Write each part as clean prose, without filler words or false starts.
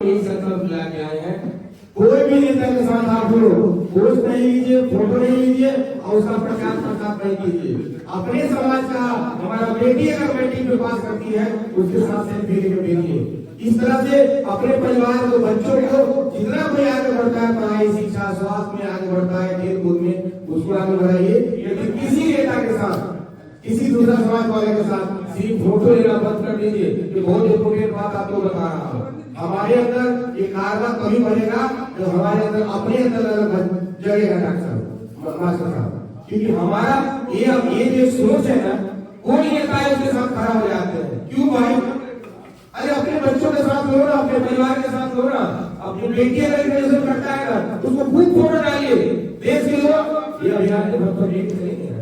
यही संकल्प लेके आए हैं। कोई भी नेता के साथ आप लोग पोस्ट नहीं लीजिए, फोटो नहीं लीजिए और उसका प्रचार प्रसार नहीं कीजिए। अपने समाज का हमारा बेटी अगर बेटी में पास करती है उसके साथ सेल्फी लेकर भेजिए। इस तरह से अपने परिवार को, बच्चों को जितना कोई आगे बढ़ता है पढ़ाई शिक्षा स्वास्थ्य में आगे बढ़ता है, खेल कूद में, उसको आगे बढ़ाइए। लेकिन किसी नेता के साथ, किसी दूसरा समाज वाले के साथ सिर्फ फोटो लेना बंद कर दीजिए। ये बहुत इंपोर्टेंट बात आपको बता रहा हूँ। हमारे अंदर ये कारवा तभी बनेगा जब हमारे अंदर अपने अंदर जगेगा डॉक्टर मास्टर साहब, क्योंकि हमारा ये जो सोच है ना, कोई नेता उसके साथ खड़ा हो जाते हैं। क्यों भाई? अरे अपने बच्चों के साथ लो ना, अपने परिवार के साथ लो ना। अपनी बेटी अगर ग्रेजुएशन करता है ना, उसको खूब फोटो डालिए। देश के लोग ये अभियान के भक्त करेंगे,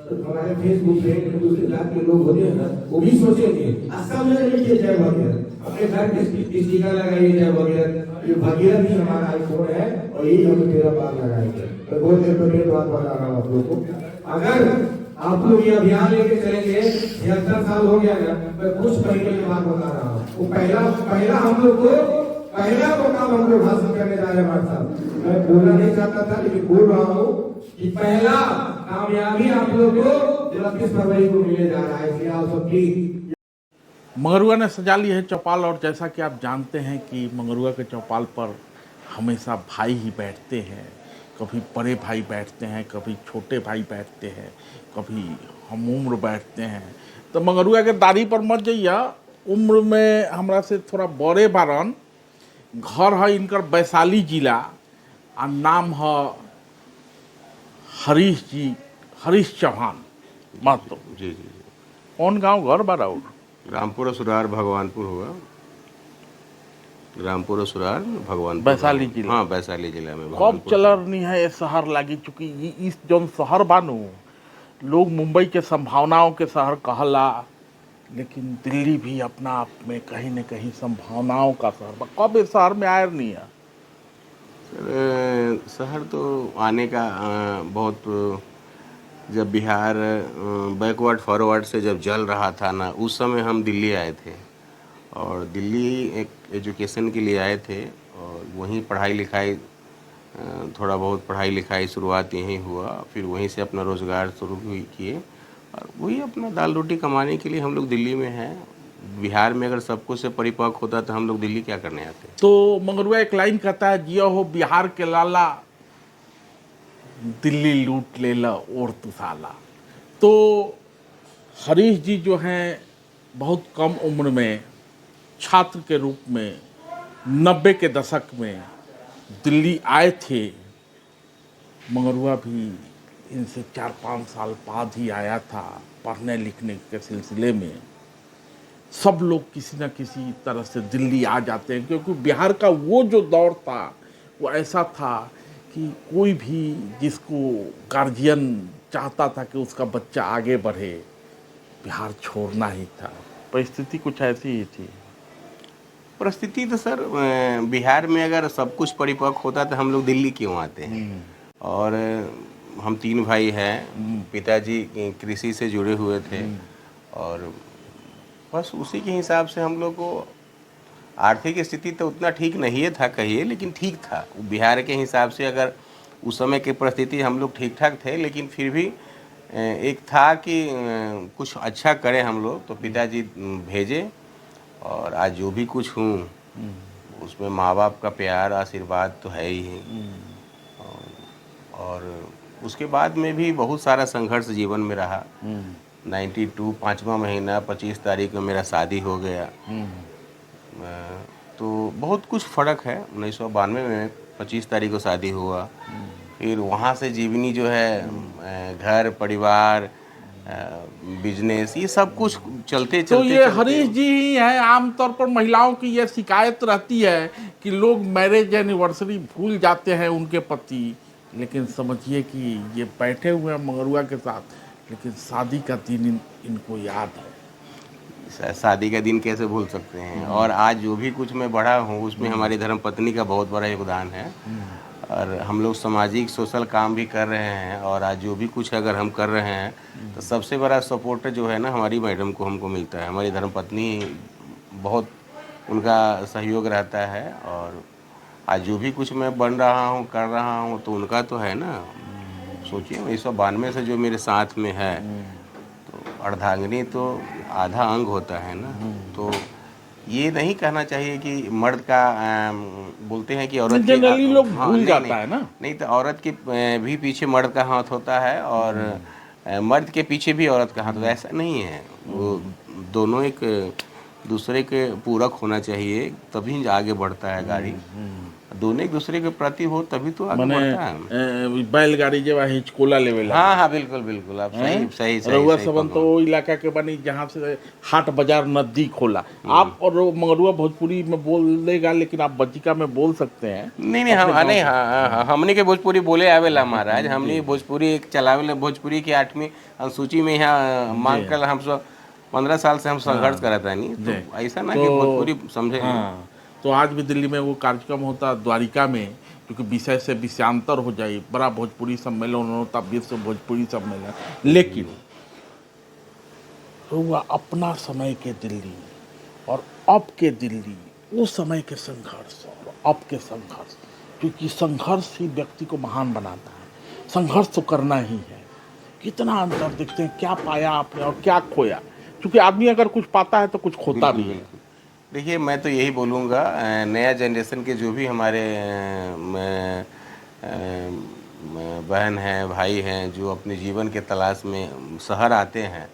हमारे फेसबुक पे दूसरे जात के लोग होते हैं ना, वो भी सोचेंगे सब जगह लिखिए जय भगीरथ, अपने घर के स्टिकर लगाइए जय भगीरथ। ये भगीरथ ही हमारा आईफोन है और यही हम 13 बार लगाएंगे। तो बहुत इंपोर्टेंट बात बता रहा हूँ आप लोगों को। अगर आप लोग ये अभियान लेके चलेंगे, 76 साल हो गया ना, मैं कुछ महीने की बात बता रहा हूँ। वो पहला हम लोग को पहला मुकाम हम लोग हासिल करने जा रहे हैं साहब। मैं बोलना नहीं चाहता था लेकिन बोल रहा हूँ कि पहला कामयाबी आप लोग को 29 फरवरी को मिलने जा रहा है। इसलिए आप सब प्लीज। मंगरुआ ने सजा ली है चौपाल, और जैसा कि आप जानते हैं कि मंगरुआ के चौपाल पर हमेशा भाई ही बैठते हैं। कभी बड़े भाई बैठते हैं, कभी छोटे भाई बैठते हैं, कभी हम उम्र बैठते हैं। तो मंगरुआ के दाढ़ी पर मत जाइए, उम्र में हमरा से थोड़ा बड़े बारन। घर है इनकर वैशाली जिला और नाम है हरीश चौहान महतो। जी जी। कौन गांव घर बारा? रामपुर सुरार भगवानपुर होगा। रामपुर सुरार भगवानपुर, वैशाली जिला। हाँ वैशाली जिला में। कब चलरनी है ये शहर लागी, चूंकि इस जौन शहर बानू लोग मुंबई के संभावनाओं के शहर कहला, लेकिन दिल्ली भी अपना आप में कहीं न कहीं संभावनाओं का शहर बा। कब इस शहर में आयर नहीं है? सर शहर तो आने का बहुत, जब बिहार बैकवर्ड फॉरवर्ड से जब जल रहा था ना, उस समय हम दिल्ली आए थे और दिल्ली एक एजुकेशन के लिए आए थे और वहीं पढ़ाई लिखाई, थोड़ा बहुत पढ़ाई लिखाई शुरुआत यहीं हुआ। फिर वहीं से अपना रोज़गार शुरू किए और वही अपना दाल रोटी कमाने के लिए हम लोग दिल्ली में हैं। बिहार में अगर सब कुछ से परिपक्व होता तो हम लोग दिल्ली क्या करने आते। तो मंगरुआ एक लाइन कहता है, जिया हो बिहार के लाला, दिल्ली लूट ले ला और तू साला। तो हरीश जी जो हैं बहुत कम उम्र में छात्र के रूप में 90 के दशक में दिल्ली आए थे। मंगरुआ भी इनसे 4-5 साल बाद ही आया था पढ़ने लिखने के सिलसिले में। सब लोग किसी न किसी तरह से दिल्ली आ जाते हैं, क्योंकि बिहार का वो जो दौर था वो ऐसा था कि कोई भी जिसको गार्जियन चाहता था कि उसका बच्चा आगे बढ़े, बिहार छोड़ना ही था। परिस्थिति कुछ ऐसी ही थी। परिस्थिति तो सर बिहार में अगर सब कुछ परिपक्व होता तो हम लोग दिल्ली क्यों आते हैं। और हम 3 भाई हैं, पिताजी कृषि से जुड़े हुए थे और बस उसी के हिसाब से हम लोग को आर्थिक स्थिति तो उतना ठीक नहीं था कहिए, लेकिन ठीक था बिहार के हिसाब से। अगर उस समय की परिस्थिति हम लोग ठीक ठाक थे, लेकिन फिर भी एक था कि कुछ अच्छा करें हम लोग, तो पिताजी भेजे और आज जो भी कुछ हूँ उसमें माँ बाप का प्यार आशीर्वाद तो है ही है। और उसके बाद में भी बहुत सारा संघर्ष जीवन में रहा। 92 5वां महीना 25 तारीख में मेरा शादी हो गया। तो बहुत कुछ फ़र्क है। 1992 में 25 तारीख को शादी हुआ। फिर वहाँ से जीवनी जो है, घर परिवार बिजनेस, ये सब कुछ चलते तो चलते ये चलते हरीश जी ही हैं। आमतौर पर महिलाओं की ये शिकायत रहती है कि लोग मैरिज एनिवर्सरी भूल जाते हैं उनके पति, लेकिन समझिए कि ये बैठे हुए हैं मंगरुआ के साथ, लेकिन शादी का दिन इनको याद है। शादी का दिन कैसे भूल सकते हैं। और आज जो भी कुछ मैं बढ़ा हूँ उसमें हमारी धर्मपत्नी का बहुत बड़ा योगदान है। और हम लोग सामाजिक सोशल काम भी कर रहे हैं और आज जो भी कुछ अगर हम कर रहे हैं तो सबसे बड़ा सपोर्ट जो है ना हमारी मैडम को हमको मिलता है। हमारी धर्मपत्नी बहुत उनका सहयोग रहता है। और आज जो भी कुछ मैं बन रहा हूँ, कर रहा हूँ, तो उनका तो है ना। सोचिए 1992 से जो मेरे साथ में है, तो अर्धांगिनी तो आधा अंग होता है ना। तो ये नहीं कहना चाहिए कि मर्द का बोलते हैं कि औरत के जनरली लोग हाँ, भूल नहीं, जाता नहीं, है ना। नहीं, तो औरत के भी पीछे मर्द का हाथ होता है, और मर्द के पीछे भी औरत का हाथ। वैसा नहीं है, वो दोनों एक दूसरे के पूरक होना चाहिए, तभी आगे बढ़ता है गाड़ी। दोनों एक दूसरे के प्रति हो तभी तो आगे माने बढ़ता है। बैलगाड़ी जब हिचकोला लेवे हाँ, हाँ, बिल्कुल, बिल्कुल, आप सही सही सही रउआ सही सबन तो पकड़ो। वो इलाका के बनी जहाँ से हाट बाजार नजदीक होला। आप और मंगरुआ भोजपुरी में बोलेगा, लेकिन आप बज्जिका में बोल सकते हैं। नहीं, नहीं, हम अपने गाँव नहीं, के। हाँ, हाँ, हाँ, हमनी के भोजपुरी बोले आवेला महाराज। जी। हमनी भोजपुरी एक चलावेला, भोजपुरी की 8वीं अनुसूची में यहाँ मांग कर हम सब 15 साल से हम संघर्ष करत नहीं। जी। तो ऐसा ना कि तो भोजपुरी समझे। हाँ, तो आज भी दिल्ली में वो कार्यक्रम होता द्वारिका में, क्योंकि विषय से विषयांतर हो जाए, बड़ा भोजपुरी सम्मेलन होता, विश्व भोजपुरी सम्मेलन। लेकिन रउआ अपना समय के दिल्ली और अब के दिल्ली, उस समय के संघर्ष और अब के संघर्ष, क्योंकि संघर्ष ही व्यक्ति को महान बनाता है। संघर्ष तो करना ही है। कितना अंतर देखते हैं, क्या पाया आपने और क्या खोया, क्योंकि आदमी अगर कुछ पाता है तो कुछ खोता भी है। देखिए, मैं तो यही बोलूँगा, नया जनरेशन के जो भी हमारे बहन हैं, भाई हैं, जो अपने जीवन के तलाश में शहर आते हैं,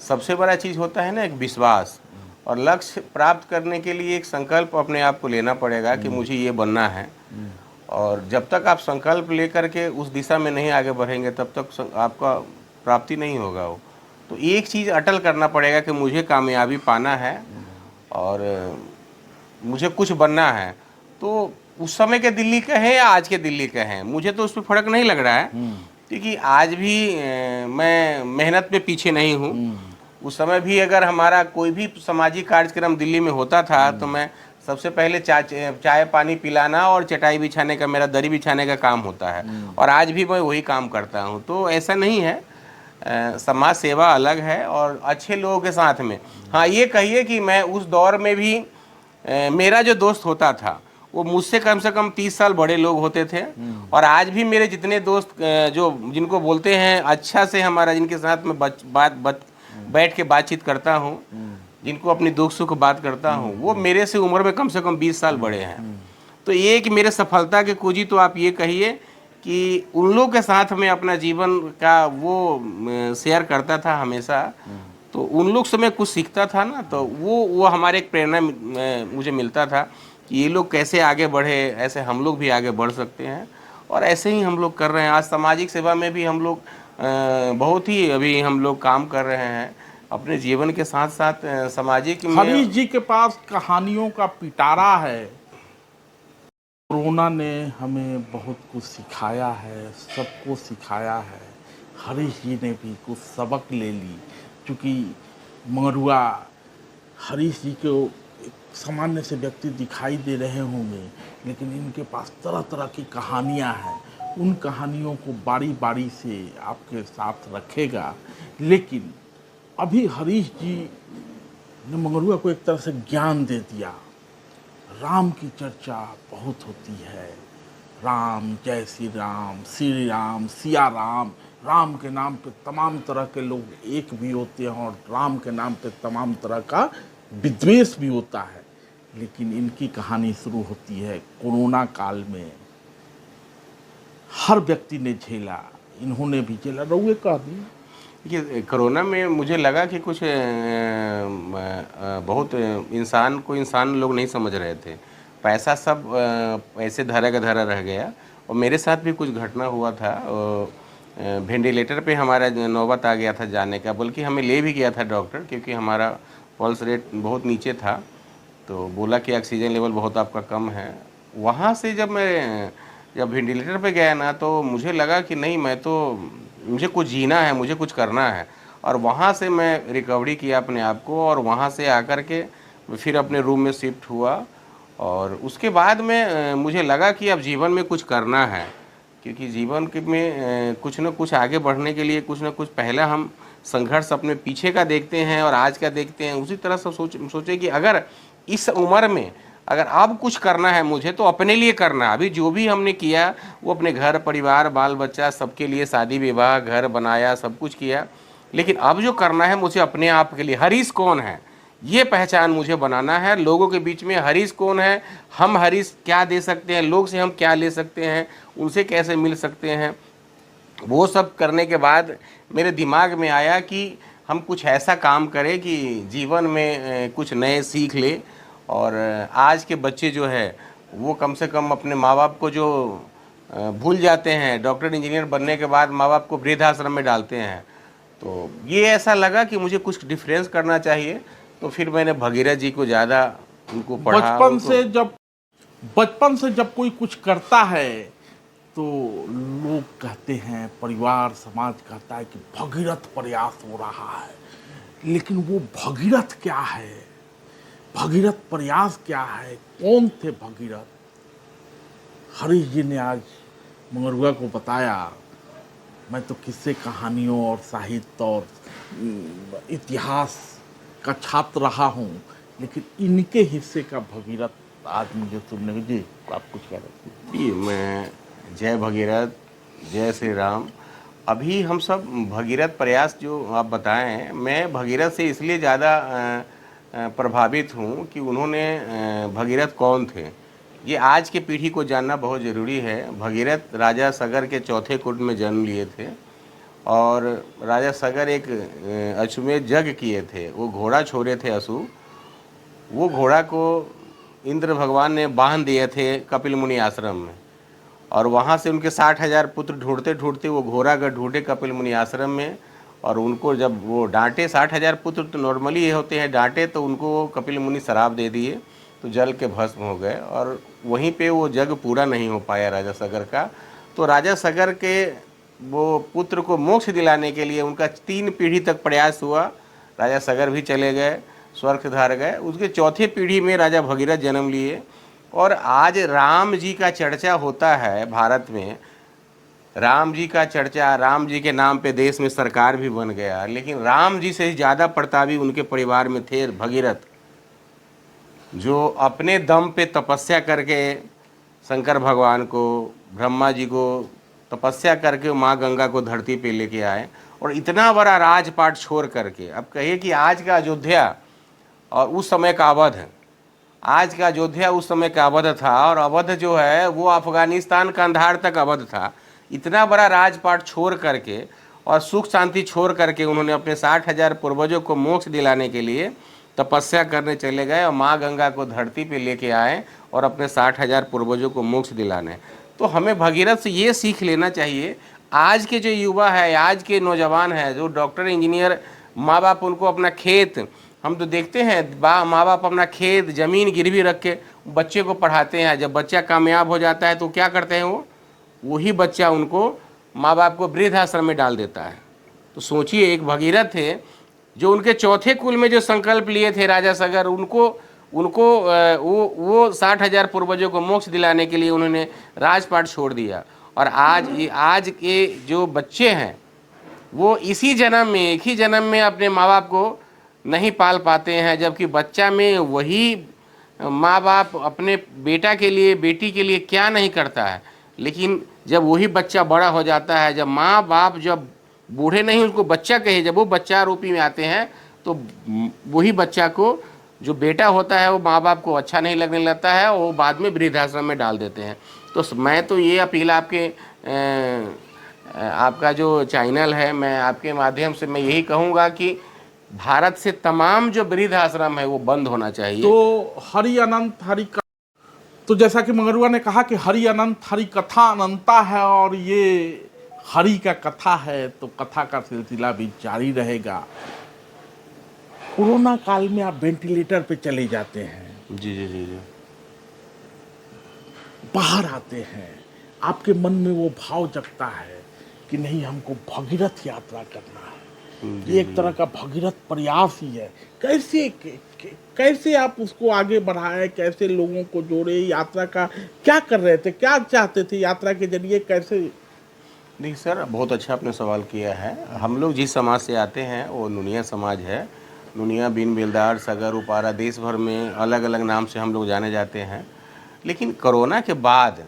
सबसे बड़ा चीज़ होता है ना एक विश्वास। और लक्ष्य प्राप्त करने के लिए एक संकल्प अपने आप को लेना पड़ेगा कि मुझे ये बनना है। और जब तक आप संकल्प लेकर के उस दिशा में नहीं आगे बढ़ेंगे, तब तक आपका प्राप्ति नहीं होगा वो। तो एक चीज़ अटल करना पड़ेगा कि मुझे कामयाबी पाना है और मुझे कुछ बनना है। तो उस समय के दिल्ली का है या आज के दिल्ली का है, मुझे तो उस पर फ़र्क नहीं लग रहा है, क्योंकि आज भी मैं मेहनत में पीछे नहीं हूँ। उस समय भी अगर हमारा कोई भी सामाजिक कार्यक्रम दिल्ली में होता था, तो मैं सबसे पहले चाय पानी पिलाना और चटाई बिछाने का, मेरा दरी बिछाने का काम होता है। और आज भी मैं वही काम करता हूँ। तो ऐसा नहीं है, समाज सेवा अलग है और अच्छे लोगों के साथ में। हाँ, ये कहिए कि मैं उस दौर में भी मेरा जो दोस्त होता था वो मुझसे कम से कम 30 साल बड़े लोग होते थे। और आज भी मेरे जितने दोस्त जो जिनको बोलते हैं अच्छा से हमारा, जिनके साथ में बैठ के बातचीत करता हूँ, जिनको अपनी दुख सुख बात करता हूँ, वो मेरे से उम्र में कम से कम 20 साल बड़े हैं। तो ये कि मेरे सफलता के कुंजी तो आप ये कहिए कि उन लोगों के साथ में अपना जीवन का वो शेयर करता था हमेशा। तो उन लोग से मैं कुछ सीखता था ना, तो वो हमारे एक प्रेरणा मुझे मिलता था कि ये लोग कैसे आगे बढ़े, ऐसे हम लोग भी आगे बढ़ सकते हैं। और ऐसे ही हम लोग कर रहे हैं। आज सामाजिक सेवा में भी हम लोग बहुत ही अभी हम लोग काम कर रहे हैं अपने जीवन के साथ साथ सामाजिक में। हरीश जी के पास कहानियों का पिटारा है। कोरोना ने हमें बहुत कुछ सिखाया है, सबको सिखाया है। हरीश जी ने भी कुछ सबक ले ली, क्योंकि मंगरुआ हरीश जी को एक सामान्य से व्यक्ति दिखाई दे रहे होंगे, लेकिन इनके पास तरह तरह की कहानियां हैं। उन कहानियों को बारी बारी से आपके साथ रखेगा। लेकिन अभी हरीश जी ने मंगरुआ को एक तरह से ज्ञान दे दिया। राम की चर्चा बहुत होती है, राम, जय श्री राम, सिया राम। राम के नाम पे तमाम तरह के लोग एक भी होते हैं और राम के नाम पे तमाम तरह का विद्वेष भी होता है। लेकिन इनकी कहानी शुरू होती है कोरोना काल में। हर व्यक्ति ने झेला, इन्होंने भी झेला। रउए कह दी देखिए, कोरोना में मुझे लगा कि कुछ बहुत इंसान लोग नहीं समझ रहे थे। पैसा सब ऐसे धरा का धरा रह गया। और मेरे साथ भी कुछ घटना हुआ था। वेंटिलेटर पे हमारा नौबत आ गया था जाने का, बल्कि हमें ले भी गया था डॉक्टर, क्योंकि हमारा पल्स रेट बहुत नीचे था। तो बोला कि ऑक्सीजन लेवल बहुत आपका कम है। वहाँ से जब वेंटिलेटर पे गया ना, तो मुझे लगा कि नहीं, मुझे कुछ जीना है, मुझे कुछ करना है। और वहाँ से मैं रिकवरी किया अपने आप को, और वहाँ से आकर के फिर अपने रूम में शिफ्ट हुआ। और उसके बाद में मुझे लगा कि अब जीवन में कुछ करना है, क्योंकि जीवन में कुछ न कुछ आगे बढ़ने के लिए कुछ न कुछ पहला हम संघर्ष अपने पीछे का देखते हैं और आज का देखते हैं। उसी तरह से सोचे कि अगर इस उम्र में अगर अब कुछ करना है मुझे तो अपने लिए करना है। अभी जो भी हमने किया वो अपने घर परिवार बाल बच्चा सबके लिए, शादी विवाह घर बनाया, सब कुछ किया, लेकिन अब जो करना है मुझे अपने आप के लिए, हरीश कौन है ये पहचान मुझे बनाना है। लोगों के बीच में हरीश कौन है, हम हरीश क्या दे सकते हैं, लोग से हम क्या ले सकते हैं, उनसे कैसे मिल सकते हैं, वो सब करने के बाद मेरे दिमाग में आया कि हम कुछ ऐसा काम करें कि जीवन में कुछ नए सीख ले। और आज के बच्चे जो है वो कम से कम अपने माँ बाप को जो भूल जाते हैं, डॉक्टर इंजीनियर बनने के बाद माँ बाप को वृद्धाश्रम में डालते हैं। तो ये ऐसा लगा कि मुझे कुछ डिफरेंस करना चाहिए, तो फिर मैंने भगीरथ जी को ज़्यादा उनको पढ़ा। बचपन से जब कोई कुछ करता है तो लोग कहते हैं, परिवार समाज कहता है कि भगीरथ प्रयास हो रहा है, लेकिन वो भगीरथ क्या है, भगीरथ प्रयास क्या है, कौन थे भगीरथ? हरीश जी ने आज मंगरुआ को बताया। मैं तो किस्से कहानियों और साहित्य और इतिहास का छात्र रहा हूँ, लेकिन इनके हिस्से का भगीरथ आज मुझे सुनने में। जी आप कुछ कह रहे थे? जी, मैं जय भगीरथ, जय श्री राम। अभी हम सब भगीरथ प्रयास जो आप बताए हैं, मैं भगीरथ से इसलिए ज़्यादा प्रभावित हूँ कि उन्होंने भगीरथ कौन थे ये आज के पीढ़ी को जानना बहुत ज़रूरी है। भगीरथ राजा सगर के चौथे कुंड में जन्म लिए थे और राजा सगर एक अश्वमेध यज्ञ किए थे। वो घोड़ा छोड़े थे असु, वो घोड़ा को इंद्र भगवान ने बांध दिए थे कपिल मुनि आश्रम में, और वहाँ से उनके 60,000 पुत्र ढूंढते ढूंढते वो घोड़ागढ़ ढूंढे कपिल मुनि आश्रम में। और उनको जब वो डांटे, 60,000 पुत्र तो नॉर्मली ये होते हैं, डांटे तो उनको कपिल मुनि शराब दे दिए, तो जल के भस्म हो गए। और वहीं पे वो यज्ञ पूरा नहीं हो पाया राजा सगर का। तो राजा सगर के वो पुत्र को मोक्ष दिलाने के लिए उनका 3 पीढ़ी तक प्रयास हुआ। राजा सगर भी चले गए, स्वर्ग धार गए। उसके चौथे पीढ़ी में राजा भगीरथ जन्म लिए। और आज राम जी का चर्चा होता है भारत में, राम जी का चर्चा, राम जी के नाम पे देश में सरकार भी बन गया, लेकिन राम जी से ज़्यादा प्रतापी उनके परिवार में थे भगीरथ, जो अपने दम पे तपस्या करके शंकर भगवान को, ब्रह्मा जी को तपस्या करके माँ गंगा को धरती पे लेके आए और इतना बड़ा राजपाट छोड़ करके। अब कहिए कि आज का अयोध्या और उस समय का अवध है, आज का अयोध्या उस समय का अवध था, और अवध जो है वो अफगानिस्तान कंधार तक अवध था। इतना बड़ा राजपाट छोड़ करके और सुख शांति छोड़ करके उन्होंने अपने 60,000 पूर्वजों को मोक्ष दिलाने के लिए तपस्या करने चले गए और माँ गंगा को धरती पे लेके आए और अपने 60,000 पूर्वजों को मोक्ष दिलाने। तो हमें भगीरथ से ये सीख लेना चाहिए। आज के जो युवा है, आज के नौजवान हैं, जो डॉक्टर इंजीनियर, माँ बाप उनको अपना खेत, हम तो देखते हैं माँ बाप अपना खेत ज़मीन गिरवी रख के बच्चे को पढ़ाते हैं। जब बच्चा कामयाब हो जाता है तो क्या करते हैं, वही बच्चा उनको, माँ बाप को वृद्धाश्रम में डाल देता है। तो सोचिए, एक भगीरथ थे जो उनके चौथे कुल में जो संकल्प लिए थे राजा सगर, उनको वो 60,000 पूर्वजों को मोक्ष दिलाने के लिए उन्होंने राजपाट छोड़ दिया। और आज के जो बच्चे हैं वो इसी जन्म में, एक ही जन्म में अपने माँ बाप को नहीं पाल पाते हैं, जबकि बच्चा में वही माँ बाप अपने बेटा के लिए, बेटी के लिए क्या नहीं करता है। लेकिन जब वही बच्चा बड़ा हो जाता है, जब माँ बाप जब बूढ़े नहीं उसको बच्चा कहे, जब वो बच्चा रूपी में आते हैं, तो वही बच्चा को, जो बेटा होता है, वो माँ बाप को अच्छा नहीं लगने लगता है, वो बाद में वृद्धाश्रम में डाल देते हैं। तो मैं तो ये अपील आपका जो चैनल है, मैं आपके माध्यम से मैं यही कहूँगा कि भारत से तमाम जो वृद्धाश्रम है वो बंद होना चाहिए। तो हरि अनंत हरि का, तो जैसा कि मंगरुआ ने कहा कि हरि अनंत हरि कथा अनंता है, और ये हरि का कथा है तो कथा का सिलसिला भी जारी रहेगा। कोरोना काल में आप वेंटिलेटर पे चले जाते हैं, जी जी जी जी, बाहर आते हैं, आपके मन में वो भाव जगता है कि नहीं, हमको भगीरथ यात्रा करना है। ये एक तरह का भगीरथ प्रयास ही है। कैसे आप उसको आगे बढ़ाएं, कैसे लोगों को जोड़े, यात्रा का क्या कर रहे थे, क्या चाहते थे यात्रा के जरिए, कैसे? नहीं सर, बहुत अच्छा आपने सवाल किया है। हम लोग जिस समाज से आते हैं वो नुनिया समाज है। नुनिया, बीन, बेलदार, सगर, उपारा, देश भर में अलग अलग नाम से हम लोग जाने जाते हैं। लेकिन कोरोना के बाद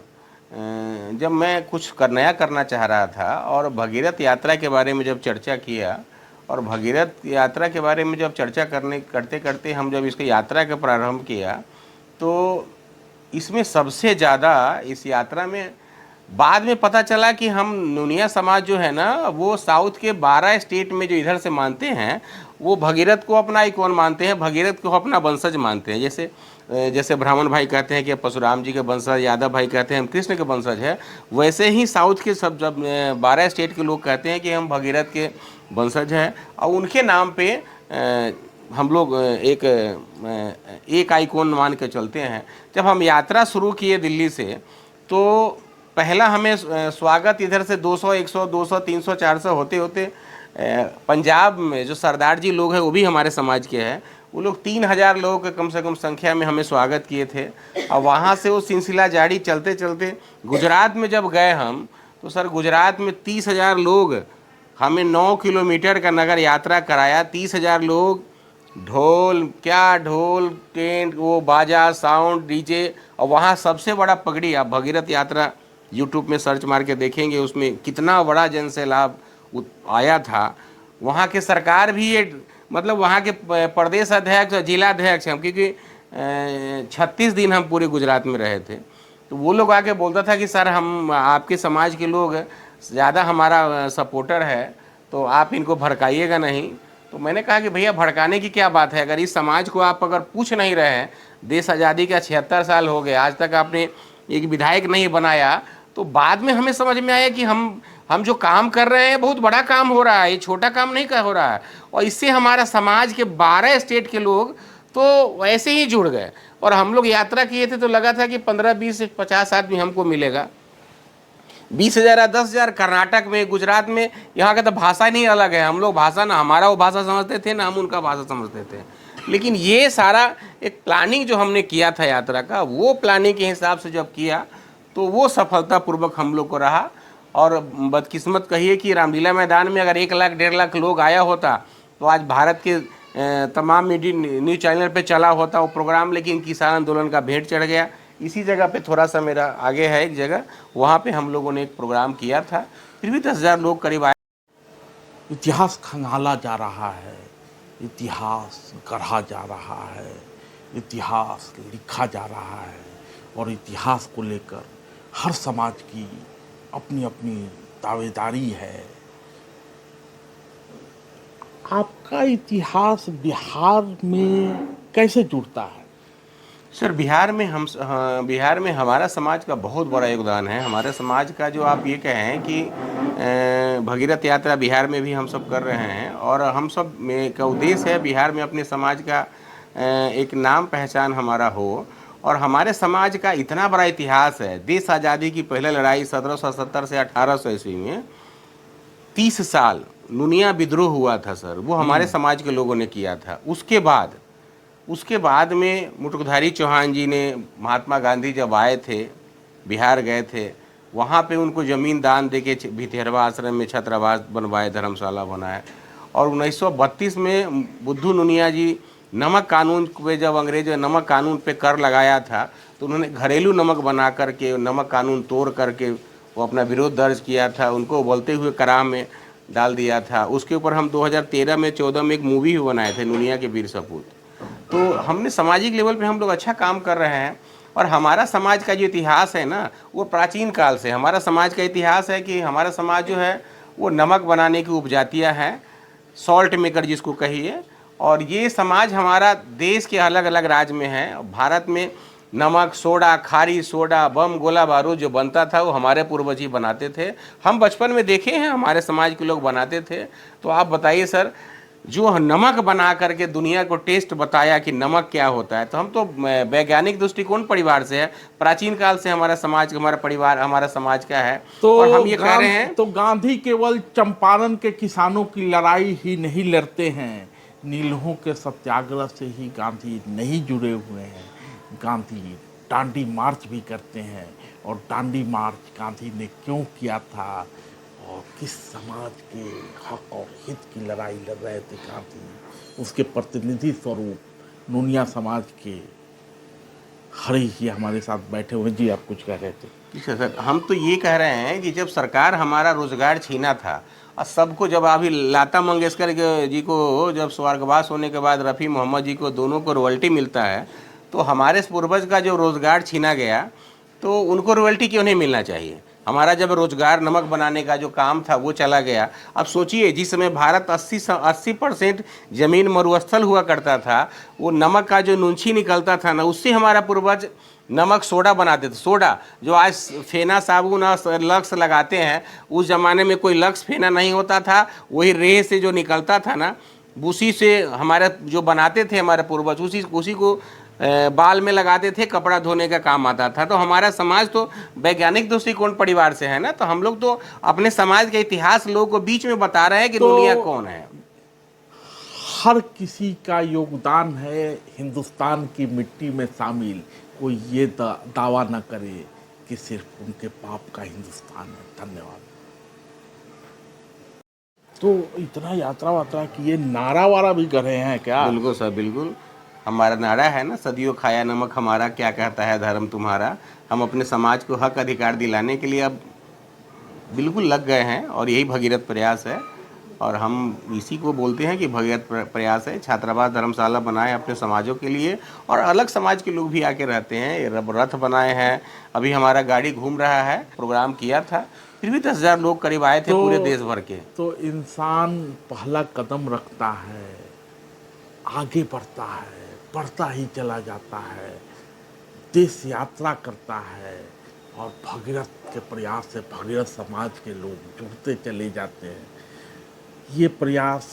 जब मैं कुछ नया करना चाह रहा था और भगीरथ यात्रा के बारे में जब चर्चा किया, और भगीरथ यात्रा के बारे में जब चर्चा करते करते हम जब इसकी यात्रा का प्रारंभ किया, तो इसमें सबसे ज़्यादा इस यात्रा में बाद में पता चला कि हम नुनिया समाज जो है ना, वो साउथ के 12 स्टेट में जो इधर से मानते हैं, वो भगीरथ को अपना आइकॉन मानते हैं, भगीरथ को अपना वंशज मानते हैं। जैसे ब्राह्मण भाई कहते हैं कि परशुराम जी के वंशज, यादव भाई कहते हैं हम कृष्ण के वंशज है, वैसे ही साउथ के सब जब 12 स्टेट के लोग कहते हैं कि हम भगीरथ के वंशज हैं, और उनके नाम पे हम लोग एक आइकॉन मान के चलते हैं। जब हम यात्रा शुरू किए दिल्ली से, तो पहला हमें स्वागत इधर से 200, 100, 200, 300, 400 होते होते पंजाब में जो सरदार जी लोग हैं वो भी हमारे समाज के हैं, वो लोग 3000 लोगों के कम से कम संख्या में हमें स्वागत किए थे। और वहाँ से वो सिलसिला जारी चलते चलते गुजरात में जब गए हम, तो सर गुजरात में 30,000 लोग, हमें 9 किलोमीटर का नगर यात्रा कराया। 30,000 लोग, ढोल टेंट, वो बाजा, साउंड, डीजे, और वहाँ सबसे बड़ा पगड़ी, आप भगीरथ यात्रा यूट्यूब में सर्च मार के देखेंगे, उसमें कितना बड़ा जन सैलाब आया था। वहाँ के सरकार भी ये, मतलब वहाँ के प्रदेश अध्यक्ष, जिला अध्यक्ष, हम क्योंकि 36 दिन हम पूरे गुजरात में रहे थे, तो वो लोग आके बोलता था कि सर हम आपके समाज के लोग ज़्यादा हमारा सपोर्टर है, तो आप इनको भड़काइएगा नहीं। तो मैंने कहा कि भैया भड़काने की क्या बात है, अगर इस समाज को आप अगर पूछ नहीं रहे हैं, देश आज़ादी का 76 साल हो गए, आज तक आपने एक विधायक नहीं बनाया, तो बाद में हमें समझ में आया कि हम जो काम कर रहे हैं बहुत बड़ा काम हो रहा है, ये छोटा काम नहीं हो रहा है। और इससे हमारा समाज के 12 स्टेट के लोग तो ऐसे ही जुड़ गए। और हम लोग यात्रा किए थे तो लगा था कि 15, 20, 50 आदमी हमको मिलेगा, 20,000 या 10,000 कर्नाटक में, गुजरात में, यहाँ का तो भाषा नहीं अलग है। हम लोग भाषा ना हमारा वो भाषा समझते थे, ना हम उनका भाषा समझते थे। लेकिन ये सारा एक प्लानिंग जो हमने किया था यात्रा का, वो प्लानिंग के हिसाब से जब किया तो वो सफलतापूर्वक हम लोग को रहा। और बदकिस्मत कहिए कि रामलीला मैदान में अगर 1 लाख 1.5 लाख लोग आया होता, तो आज भारत के तमाम न्यूज़ चैनल पे चला होता वो प्रोग्राम। लेकिन किसान आंदोलन का भेंट चढ़ गया। इसी जगह पे थोड़ा सा मेरा आगे है एक जगह, वहाँ पे हम लोगों ने एक प्रोग्राम किया था, फिर भी 10,000 लोग करीब आए। इतिहास खंगाला जा रहा है, इतिहास गढ़ा जा रहा है, इतिहास लिखा जा रहा है, और इतिहास को लेकर हर समाज की अपनी अपनी दावेदारी है। आपका इतिहास बिहार में कैसे जुड़ता है? सर बिहार में हमारा समाज का बहुत बड़ा योगदान है। हमारे समाज का जो आप ये कहें कि भगीरथ यात्रा बिहार में भी हम सब कर रहे हैं, और हम सब में का उद्देश्य है बिहार में अपने समाज का एक नाम पहचान हमारा हो। और हमारे समाज का इतना बड़ा इतिहास है। देश आज़ादी की पहले लड़ाई 1770 से 1800 ईस्वी में 30 साल नुनिया विद्रोह हुआ था सर, वो हमारे समाज के लोगों ने किया था। उसके बाद में मुकुटधारी चौहान जी ने, महात्मा गांधी जब आए थे बिहार गए थे, वहाँ पे उनको ज़मीन दान देके भितरवा आश्रम में छात्रावास बनवाए, धर्मशाला बनाए। और 1932 में बुद्धू नुनिया जी नमक कानून पे, जब अंग्रेज नमक कानून पे कर लगाया था, तो उन्होंने घरेलू नमक बना करके, नमक कानून तोड़ करके वो अपना विरोध दर्ज किया था, उनको बोलते हुए कराह में डाल दिया था। उसके ऊपर हम 2013 में 14 में एक मूवी भी बनाए थे, नुनिया के वीर सपूत। तो हमने सामाजिक लेवल पे हम लोग अच्छा काम कर रहे हैं। और हमारा समाज का जो इतिहास है ना, वो प्राचीन काल से हमारा समाज का इतिहास है कि हमारा समाज जो है वो नमक बनाने की उपजातियाँ हैं, सॉल्ट मेकर जिसको कहिए। और ये समाज हमारा देश के अलग अलग राज्य में है। भारत में नमक, सोडा, खारी सोडा, बम, गोला बारूद जो बनता था वो हमारे पूर्वज ही बनाते थे। हम बचपन में देखे हैं हमारे समाज के लोग बनाते थे। तो आप बताइए सर, जो नमक बना करके दुनिया को टेस्ट बताया कि नमक क्या होता है, तो हम तो वैज्ञानिक दृष्टिकोण परिवार से है, प्राचीन काल से हमारा समाज, हमारा परिवार, हमारा समाज का है। तो और हम ये कह रहे हैं, तो गांधी केवल चंपारण के किसानों की लड़ाई ही नहीं लड़ते हैं, नीलों के सत्याग्रह से ही गांधी नहीं जुड़े हुए हैं। गांधी डांडी मार्च भी करते हैं, और डांडी मार्च गांधी ने क्यों किया था और किस समाज के हक और हित की लड़ाई लड़ रहे थे गांधी, उसके प्रतिनिधि स्वरूप नूनिया समाज के हरीश जी हमारे साथ बैठे हुए। जी आप कुछ कह रहे थे। ठीक है सर, हम तो ये कह रहे हैं कि जब सरकार हमारा रोजगार छीना था और सबको, जब अभी लता मंगेशकर जी को जब स्वर्गवास होने के बाद रफ़ी मोहम्मद जी को दोनों को रॉयल्टी मिलता है, तो हमारे पूर्वज का जो रोजगार छीना गया तो उनको रॉयल्टी क्यों नहीं मिलना चाहिए? हमारा जब रोजगार नमक बनाने का जो काम था वो चला गया। अब सोचिए, जिस समय भारत 80% जमीन मरुस्थल हुआ करता था, वो नमक का जो नुनछी निकलता था ना, उससे हमारा पूर्वज नमक सोडा बनाते थे। सोडा जो आज फेना साबुन और लक्स लगाते हैं, उस ज़माने में कोई लक्स फेना नहीं होता था, वही रेह से जो निकलता था ना, उसी से हमारे जो बनाते थे हमारे पूर्वज, उसी को बाल में लगाते थे, कपड़ा धोने का काम आता था। तो हमारा समाज तो वैज्ञानिक दृष्टिकोण परिवार से है ना, तो हम लोग तो अपने समाज का इतिहास लोगों को बीच में बता रहे हैं कि दुनिया कौन है। हर किसी का योगदान है हिंदुस्तान की मिट्टी में शामिल। कोई ये दावा न करे कि सिर्फ उनके पाप का हिंदुस्तान है। धन्यवाद। तो इतना यात्रा वात्रा किए, नारा वारा भी कर रहे हैं क्या? बिल्कुल सर, बिल्कुल। हमारा नारा है ना, सदियों खाया नमक हमारा, क्या कहता है धर्म तुम्हारा। हम अपने समाज को हक अधिकार दिलाने के लिए अब बिल्कुल लग गए हैं और यही भगीरथ प्रयास है। और हम इसी को बोलते हैं कि भगीरथ प्रयास है। छात्रावास धर्मशाला बनाए अपने समाजों के लिए, और अलग समाज के लोग भी आके रहते हैं। रथ बनाए हैं, अभी हमारा गाड़ी घूम रहा है, प्रोग्राम किया था, फिर भी 10,000 लोग करीब आए थे पूरे देश भर के। तो इंसान पहला कदम रखता है, आगे बढ़ता है, बढ़ता ही चला जाता है, देश यात्रा करता है, और भगीरथ के प्रयास से भगीरथ समाज के लोग जुड़ते चले जाते हैं। ये प्रयास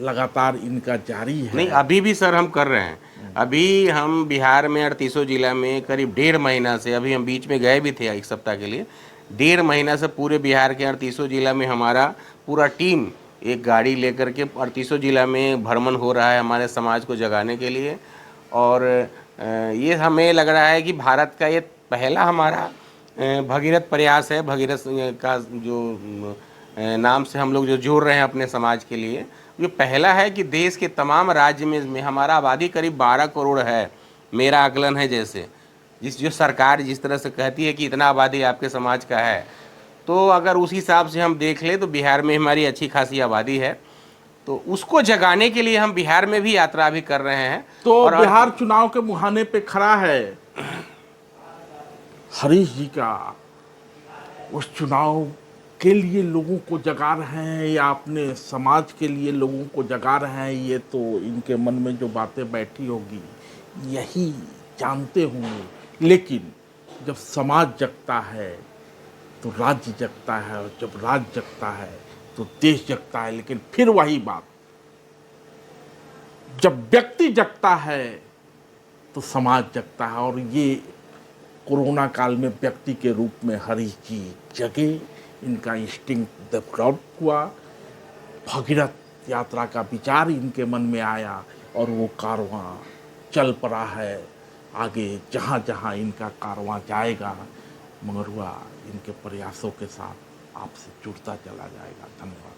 लगातार इनका जारी है। नहीं, अभी भी सर हम कर रहे हैं। अभी हम बिहार में 38 जिला में करीब 1.5 महीना से, अभी हम बीच में गए भी थे 1 सप्ताह के लिए, 1.5 महीना से पूरे बिहार के 38 जिला में हमारा पूरा टीम एक गाड़ी लेकर के 38 जिला में भ्रमण हो रहा है हमारे समाज को जगाने के लिए। और ये हमें लग रहा है कि भारत का ये पहला हमारा भगीरथ प्रयास है। भगीरथ का जो नाम से हम लोग जो जोड़ रहे हैं अपने समाज के लिए, ये पहला है कि देश के तमाम राज्य में हमारा आबादी करीब 12 करोड़ है, मेरा आकलन है। जैसे जो सरकार जिस तरह से कहती है कि इतना आबादी आपके समाज का है, तो अगर उस हिसाब से हम देख लें तो बिहार में हमारी अच्छी खासी आबादी है। तो उसको जगाने के लिए हम बिहार में भी यात्रा भी कर रहे हैं। तो और बिहार चुनाव के मुहाने पे खड़ा है हरीश जी का। उस चुनाव के लिए लोगों को जगा रहे हैं या अपने समाज के लिए लोगों को जगा रहे हैं, ये तो इनके मन में जो बातें बैठी होगी यही जानते होंगे। लेकिन जब समाज जगता है तो राज्य जगता है, और जब राज्य जगता है तो देश जगता है। लेकिन फिर वही बात, जब व्यक्ति जगता है तो समाज जगता है। और ये कोरोना काल में व्यक्ति के रूप में हरीश जी जगे, इनका इंस्टिंक्ट डेवलप हुआ, भगीरथ यात्रा का विचार इनके मन में आया, और वो कारवां चल पड़ा है आगे। जहाँ जहाँ इनका कारवां जाएगा, मगरुआ इनके प्रयासों के साथ आपसे जुड़ता चला जाएगा। धन्यवाद।